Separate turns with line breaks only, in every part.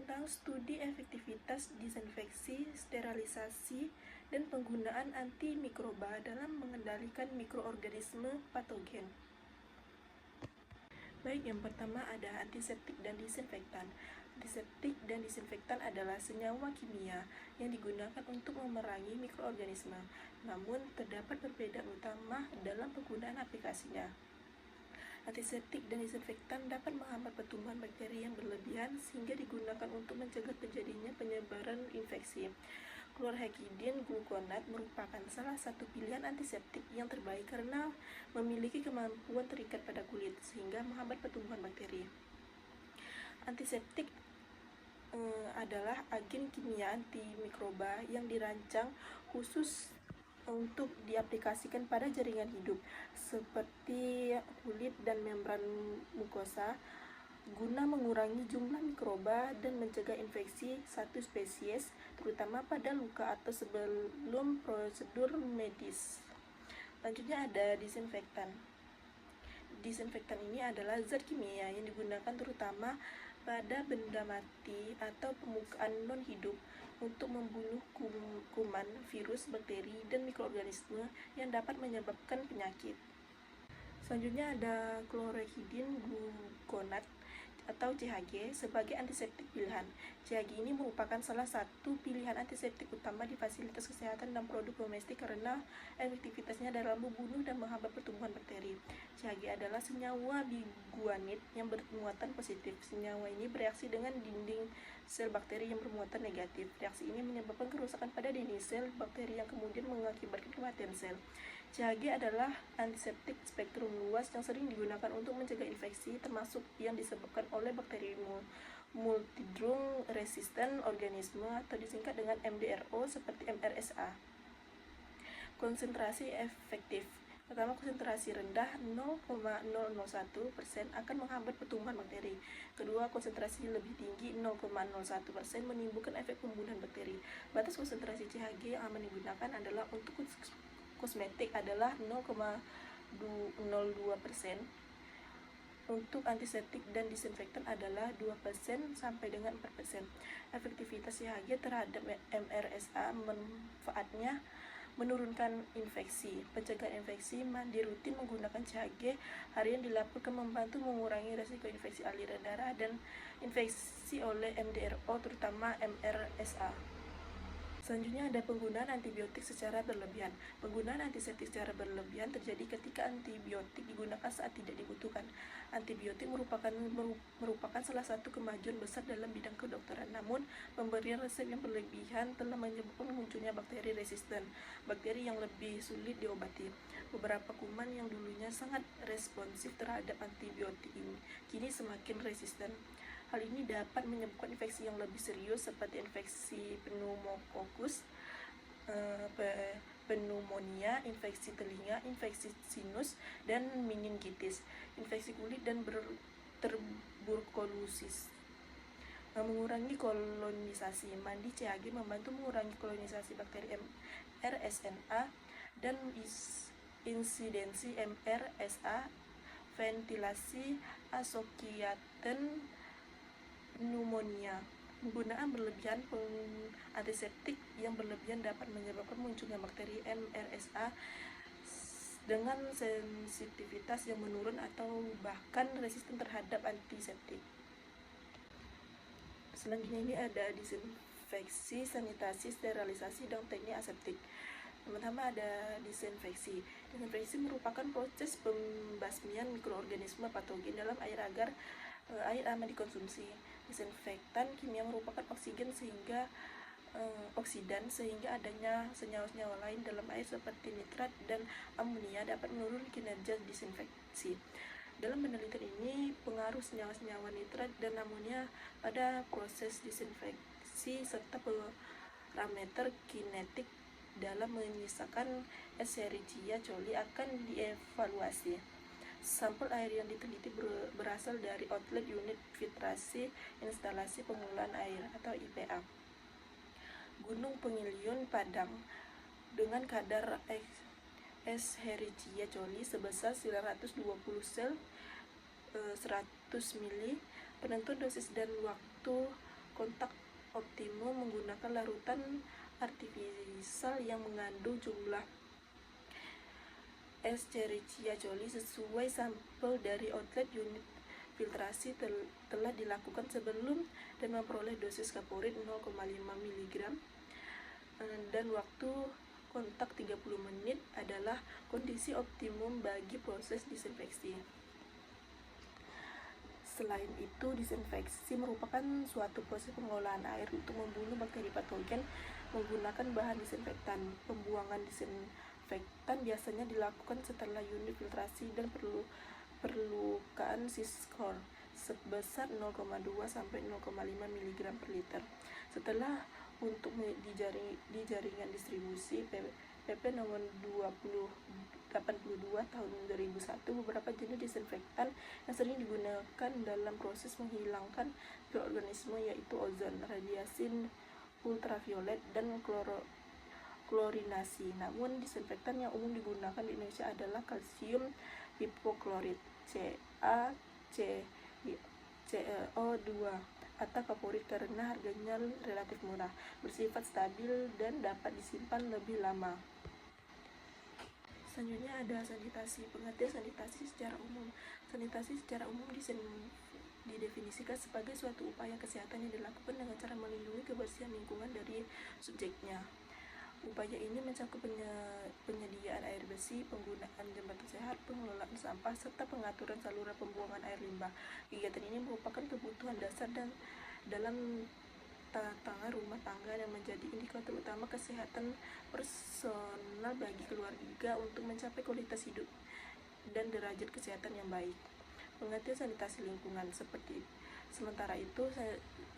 tentang studi efektivitas disinfeksi, sterilisasi, dan penggunaan antimikroba dalam mengendalikan mikroorganisme patogen. Baik, yang pertama ada antiseptik dan disinfektan. Antiseptik dan disinfektan adalah senyawa kimia yang digunakan untuk memerangi mikroorganisme, namun terdapat perbedaan utama dalam penggunaan aplikasinya. Antiseptik dan disinfektan dapat menghambat pertumbuhan bakteri yang berlebihan sehingga digunakan untuk mencegah terjadinya penyebaran infeksi. Chlorhexidine gluconat merupakan salah satu pilihan antiseptik yang terbaik karena memiliki kemampuan terikat pada kulit sehingga menghambat pertumbuhan bakteri. Antiseptik adalah agen kimia antimikroba yang dirancang khusus untuk diaplikasikan pada jaringan hidup seperti kulit dan membran mukosa guna mengurangi jumlah mikroba dan mencegah infeksi satu spesies, terutama pada luka atau sebelum prosedur medis. Selanjutnya ada disinfektan. Disinfektan ini adalah zat kimia yang digunakan terutama pada benda mati atau permukaan non-hidup untuk membunuh kuman, virus, bakteri, dan mikroorganisme yang dapat menyebabkan penyakit. Selanjutnya ada chlorhexidine gluconat atau CHG sebagai antiseptik pilihan. CHG ini merupakan salah satu pilihan antiseptik utama di fasilitas kesehatan dan produk domestik karena efektivitasnya dalam membunuh dan menghambat pertumbuhan bakteri. CHG adalah senyawa biguanid yang bermuatan positif. Senyawa ini bereaksi dengan dinding sel bakteri yang bermuatan negatif. Reaksi ini menyebabkan kerusakan pada dinding sel bakteri yang kemudian mengakibatkan kematian sel. CHG adalah antiseptik spektrum luas yang sering digunakan untuk mencegah infeksi, termasuk yang disebabkan oleh bakteri multidrung resistant organisme atau disingkat dengan MDRO seperti MRSA. Konsentrasi efektif. Pertama, konsentrasi rendah 0,001% akan menghambat pertumbuhan bakteri. Kedua, konsentrasi lebih tinggi 0,01% menimbulkan efek pembunuhan bakteri. Batas konsentrasi CHG yang aman digunakan adalah untuk kosmetik adalah 0,02%. Untuk antiseptik dan disinfektan adalah 2% sampai dengan 4%. Efektivitas CHG terhadap MRSA manfaatnya menurunkan infeksi. Pencegahan infeksi mandi rutin menggunakan CHG harian dilaporkan membantu mengurangi risiko infeksi aliran darah dan infeksi oleh MDRO terutama MRSA. Selanjutnya ada penggunaan antibiotik secara berlebihan. Penggunaan antiseptik secara berlebihan terjadi ketika antibiotik digunakan saat tidak dibutuhkan. Antibiotik merupakan salah satu kemajuan besar dalam bidang kedokteran. Namun, pemberian resep yang berlebihan telah menyebabkan munculnya bakteri resisten, bakteri yang lebih sulit diobati. Beberapa kuman yang dulunya sangat responsif terhadap antibiotik ini kini semakin resisten. Hal ini dapat menyebabkan infeksi yang lebih serius seperti infeksi pneumokokus, pneumonia, infeksi telinga, infeksi sinus, dan meningitis, infeksi kulit, dan tuberkulosis. Mengurangi kolonisasi. Mandi CHG membantu mengurangi kolonisasi bakteri MRSA dan insidensi MRSA, ventilasi asociated pneumonia. Penggunaan berlebihan antiseptik yang berlebihan dapat menyebabkan munculnya bakteri MRSA dengan sensitivitas yang menurun atau bahkan resisten terhadap antiseptik. Selanjutnya ini ada disinfeksi, sanitasi, sterilisasi, dan teknik aseptik. Pertama ada disinfeksi. Disinfeksi merupakan proses pembasmian mikroorganisme patogen dalam air agar air aman dikonsumsi. Disinfektan kimia merupakan oksidan sehingga adanya senyawa-senyawa lain dalam air seperti nitrat dan amonia dapat menurunkan kinerja disinfeksi. Dalam penelitian ini, pengaruh senyawa-senyawa nitrat dan amonia pada proses disinfeksi serta parameter kinetik dalam menyisakan Escherichia coli akan dievaluasi. Sampel air yang diteliti berasal dari outlet unit filtrasi instalasi pengolahan air atau IPA. Gunung Pengiliun Padang dengan kadar Escherichia coli sebesar 920 sel 100 ml. Penentuan dosis dan waktu kontak optimum menggunakan larutan artifisial yang mengandung jumlah Escherichia coli sesuai sampel dari outlet unit filtrasi telah dilakukan sebelum dan memperoleh dosis kaporit 0,5 mg dan waktu kontak 30 menit adalah kondisi optimum bagi proses disinfeksi. Selain itu, disinfeksi merupakan suatu proses pengolahan air untuk membunuh bakteri patogen menggunakan bahan disinfektan. Pembuangan disinfektan biasanya dilakukan setelah unit filtrasi dan perlukaan siskor sebesar 0,2 sampai 0,5 mg per liter. Setelah untuk di jaringan distribusi PP nomor 82 tahun 2001, beberapa jenis disinfektan yang sering digunakan dalam proses menghilangkan mikroorganisme yaitu ozon, radiasi ultraviolet, dan klorinasi. Namun disinfektan yang umum digunakan di Indonesia adalah kalsium hipoklorit CaClO2 atau kaporit karena harganya relatif murah, bersifat stabil dan dapat disimpan lebih lama. Selanjutnya ada sanitasi. Pengertian sanitasi secara umum. Sanitasi secara umum didefinisikan sebagai suatu upaya kesehatan yang dilakukan dengan cara melindungi kebersihan lingkungan dari subjeknya. Upaya ini mencakup penyediaan air bersih, penggunaan jembatan sehat, pengelolaan sampah, serta pengaturan saluran pembuangan air limbah. Kegiatan ini merupakan kebutuhan dasar dan dalam tata rumah tangga dan menjadi indikator utama kesehatan personal bagi keluarga untuk mencapai kualitas hidup dan derajat kesehatan yang baik. Pengertian sanitasi lingkungan sementara itu,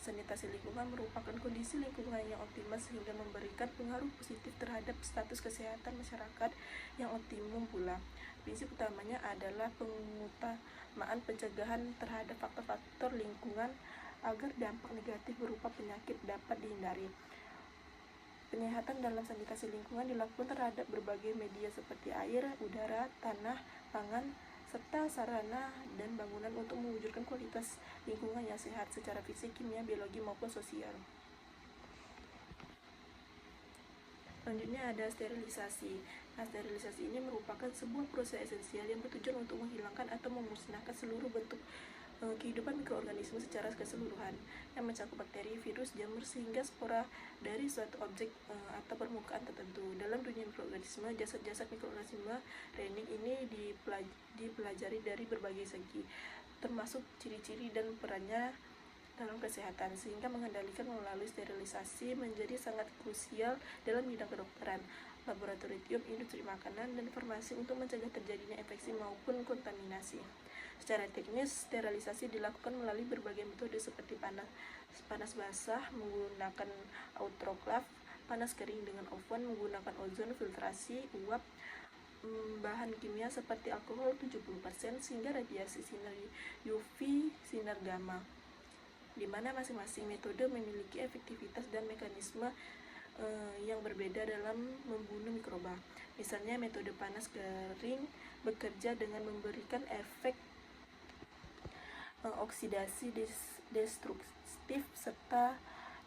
sanitasi lingkungan merupakan kondisi lingkungan yang optimal sehingga memberikan pengaruh positif terhadap status kesehatan masyarakat yang optimum pula. Prinsip utamanya adalah pengutamaan pencegahan terhadap faktor-faktor lingkungan agar dampak negatif berupa penyakit dapat dihindari. Penyehatan dalam sanitasi lingkungan dilakukan terhadap berbagai media seperti air, udara, tanah, pangan, serta sarana dan bangunan untuk mewujudkan kualitas lingkungan yang sehat secara fisik, kimia, biologi maupun sosial. Selanjutnya ada sterilisasi. Nah, sterilisasi ini merupakan sebuah proses esensial yang bertujuan untuk menghilangkan atau memusnahkan seluruh bentuk kehidupan mikroorganisme secara keseluruhan yang mencakup bakteri, virus, jamur, sehingga spora dari suatu objek atau permukaan tertentu. Dalam dunia mikroorganisme, jasad-jasad mikroorganisme Renning ini dipelajari dari berbagai segi, termasuk ciri-ciri dan perannya dalam kesehatan, sehingga mengendalikan melalui sterilisasi menjadi sangat krusial dalam bidang kedokteran, laboratorium, industri makanan, dan farmasi untuk mencegah terjadinya infeksi maupun kontaminasi. Secara teknis, sterilisasi dilakukan melalui berbagai metode seperti panas basah menggunakan autoklav, panas kering dengan oven menggunakan ozon, filtrasi, uap, bahan kimia seperti alkohol 70%, sehingga radiasi sinar UV, sinar gamma, di mana masing-masing metode memiliki efektivitas dan mekanisme yang berbeda dalam membunuh mikroba. Misalnya, metode panas kering bekerja dengan memberikan efek oksidasi destruktif serta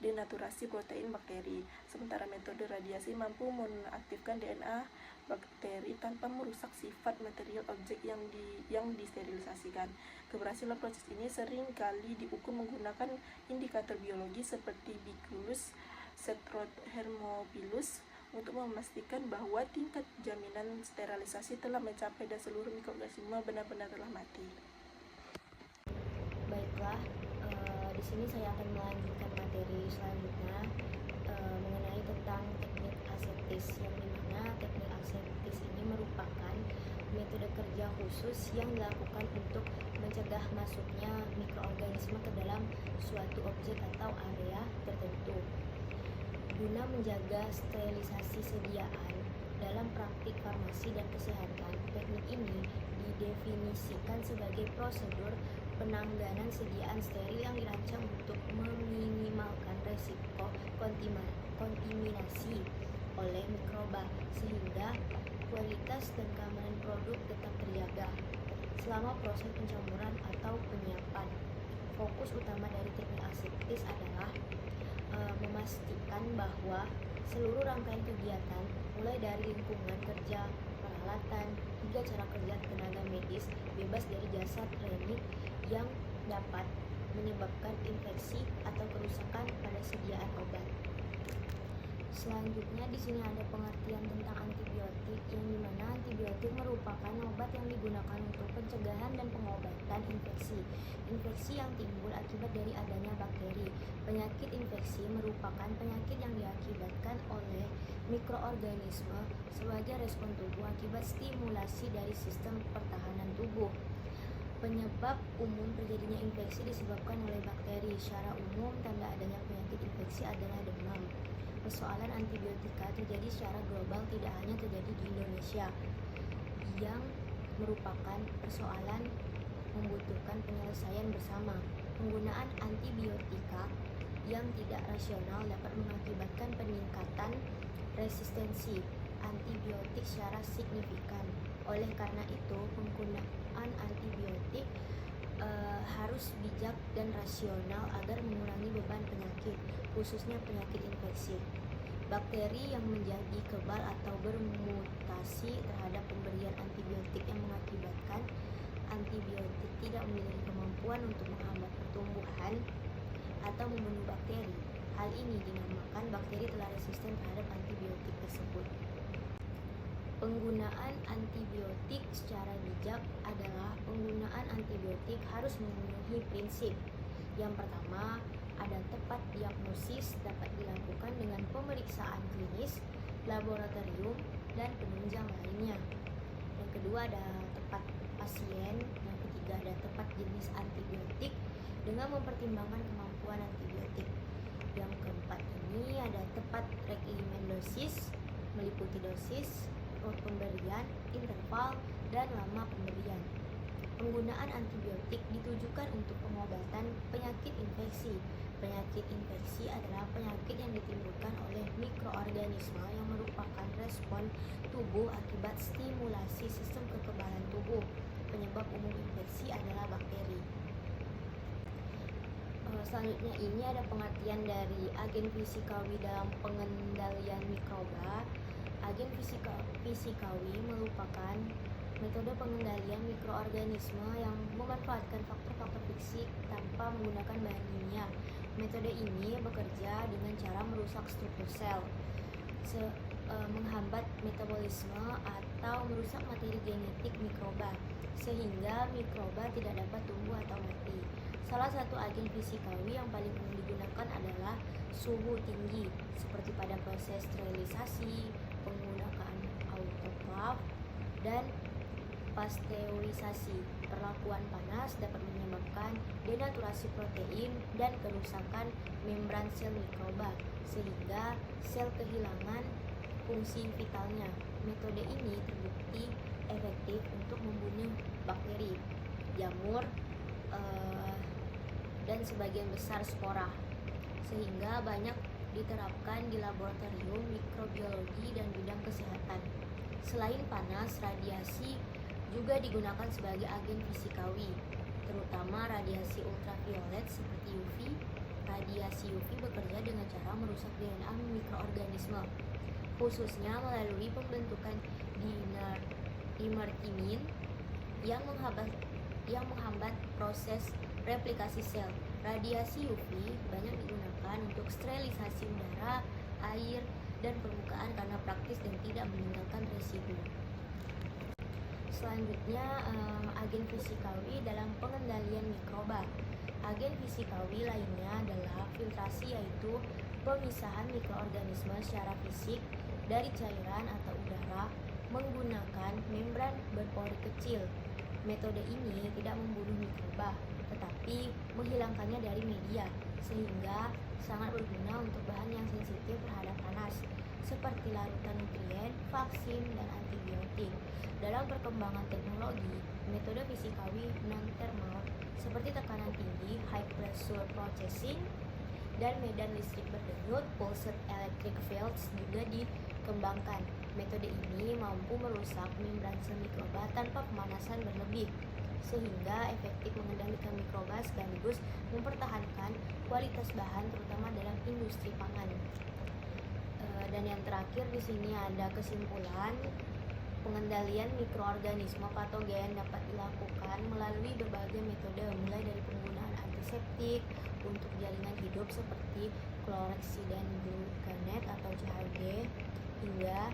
denaturasi protein bakteri, sementara metode radiasi mampu mengaktifkan DNA bakteri tanpa merusak sifat material objek yang disterilisasikan. Keberhasilan proses ini sering kali diukur menggunakan indikator biologi seperti Bacillus Heterohermophilus untuk memastikan bahwa tingkat jaminan sterilisasi telah mencapai dan seluruh mikroorganisme benar-benar telah mati.
Baiklah, di sini saya akan melanjutkan materi selanjutnya mengenai tentang teknik aseptis, yang dimana teknik aseptis ini merupakan metode kerja khusus yang dilakukan untuk mencegah masuknya mikroorganisme ke dalam suatu objek atau area tertentu guna menjaga sterilisasi sediaan. Dalam praktik farmasi dan kesehatan, teknik ini didefinisikan sebagai prosedur penanganan sediaan steril yang dirancang untuk meminimalkan resiko kontaminasi oleh mikroba sehingga kualitas dan keamanan produk tetap terjaga selama proses pencampuran atau penyiapan. Fokus utama dari teknik aseptis adalah memastikan bahwa seluruh rangkaian kegiatan, mulai dari lingkungan kerja, peralatan, hingga cara kerja tenaga medis, bebas dari jasa klinik yang dapat menyebabkan infeksi atau kerusakan pada sediaan obat. Selanjutnya di sini ada pengertian tentang antibiotik, yang dimana antibiotik merupakan obat yang digunakan untuk pencegahan dan pengobatan infeksi. Infeksi yang timbul akibat dari adanya bakteri. Penyakit infeksi merupakan penyakit yang diakibatkan oleh mikroorganisme sebagai respon tubuh akibat stimulasi dari sistem pertahanan tubuh. Penyebab umum terjadinya infeksi disebabkan oleh bakteri. Secara umum, tanda adanya penyakit infeksi adalah demam. Persoalan antibiotika terjadi secara global, tidak hanya terjadi di Indonesia, yang merupakan persoalan membutuhkan penyelesaian bersama. Penggunaan antibiotika yang tidak rasional dapat mengakibatkan peningkatan resistensi antibiotik secara signifikan. Oleh karena itu, penggunaan antibiotik harus bijak dan rasional agar mengurangi beban penyakit, khususnya penyakit infeksi. Bakteri yang menjadi kebal atau bermutasi terhadap pemberian antibiotik yang mengakibatkan antibiotik tidak memiliki kemampuan untuk menghambat pertumbuhan atau membunuh bakteri. Hal ini dinamakan bakteri telah resisten terhadap antibiotik tersebut. Penggunaan antibiotik secara bijak adalah penggunaan antibiotik harus memenuhi prinsip. Yang pertama, ada tepat diagnosis dapat dilakukan dengan pemeriksaan klinis, laboratorium, dan penunjang lainnya. Yang kedua, ada tepat pasien. Yang ketiga, ada tepat jenis antibiotik dengan mempertimbangkan kemampuan antibiotik. Yang keempat ini ada tepat regimen dosis, meliputi dosis, pemberian, interval, dan lama pemberian. Penggunaan antibiotik ditujukan untuk pengobatan penyakit infeksi. Penyakit infeksi adalah penyakit yang ditimbulkan oleh mikroorganisme yang merupakan respon tubuh akibat stimulasi sistem kekebalan tubuh. Penyebab umum infeksi adalah bakteri. Selanjutnya ini ada pengertian dari agen fisikawi dalam pengendalian mikroba. Agen fisikawi merupakan metode pengendalian mikroorganisme yang memanfaatkan faktor-faktor fisik tanpa menggunakan bahan kimia. Metode ini bekerja dengan cara merusak struktur sel, menghambat metabolisme atau merusak materi genetik mikroba, sehingga mikroba tidak dapat tumbuh atau mati. Salah satu agen fisikawi yang paling umum digunakan adalah suhu tinggi, seperti pada proses sterilisasi, penggunaan autoklaf, dan pasteurisasi. Perlakuan panas dapat menyebabkan denaturasi protein dan kerusakan membran sel mikroba, sehingga sel kehilangan fungsi vitalnya. Metode ini terbukti efektif untuk membunuh bakteri, jamur, dan sebagian besar spora, sehingga banyak diterapkan di laboratorium mikrobiologi dan bidang kesehatan. Selain panas, radiasi juga digunakan sebagai agen fisikawi, terutama radiasi ultraviolet seperti UV. Radiasi UV bekerja dengan cara merusak DNA mikroorganisme, khususnya melalui pembentukan dimertimin yang menghambat proses replikasi sel. Radiasi UV banyak digunakan untuk sterilisasi udara, air, dan permukaan karena praktis dan tidak meninggalkan residu. Selanjutnya, agen fisikawi dalam pengendalian mikroba. Agen fisikawi lainnya adalah filtrasi, yaitu pemisahan mikroorganisme secara fisik dari cairan atau udara menggunakan membran berpori kecil. Metode ini tidak membunuh mikroba, tetapi menghilangkannya dari media, sehingga sangat berguna untuk bahan yang sensitif terhadap panas, seperti larutan nutrien, vaksin, dan antibiotik. Dalam perkembangan teknologi, metode fisikawi non-thermal seperti tekanan tinggi, high pressure processing, dan medan listrik berdenyut, pulsed electric fields juga dikembangkan. Metode ini mampu merusak membran sel mikroba tanpa pemanasan berlebih, sehingga efektif mengendalikan mikroba sekaligus mempertahankan kualitas bahan, terutama dalam industri industri pangan. Dan yang terakhir di sini ada kesimpulan. Pengendalian mikroorganisme patogen dapat dilakukan melalui berbagai metode, mulai dari penggunaan antiseptik untuk jaringan hidup seperti kloreksidan gluconate atau CHG, hingga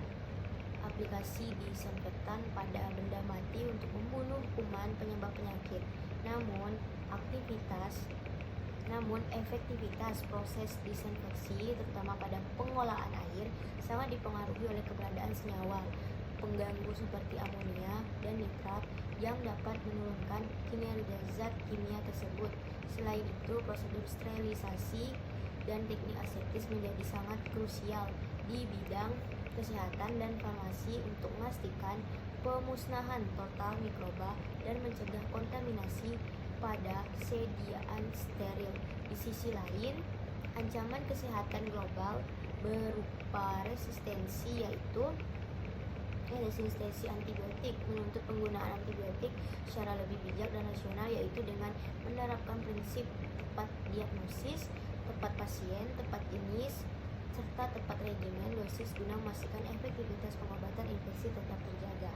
aplikasi disinfektan pada benda mati untuk membunuh kuman penyebab penyakit. Namun efektivitas proses disinfeksi terutama pada pengolahan air sangat dipengaruhi oleh keberadaan senyawa pengganggu seperti amonia dan nitrat yang dapat menurunkan kinerja zat kimia tersebut. Selain itu, prosedur sterilisasi dan teknik aseptis menjadi sangat krusial di bidang kesehatan dan farmasi untuk memastikan pemusnahan total mikroba dan mencegah kontaminasi pada sediaan steril. Di sisi lain, ancaman kesehatan global berupa resistensi antibiotik menuntut penggunaan antibiotik secara lebih bijak dan rasional, yaitu dengan menerapkan prinsip tepat diagnosis, tepat pasien, tepat jenis, serta tepat regimen dosis guna memastikan efektivitas pengobatan infeksi tetap terjaga.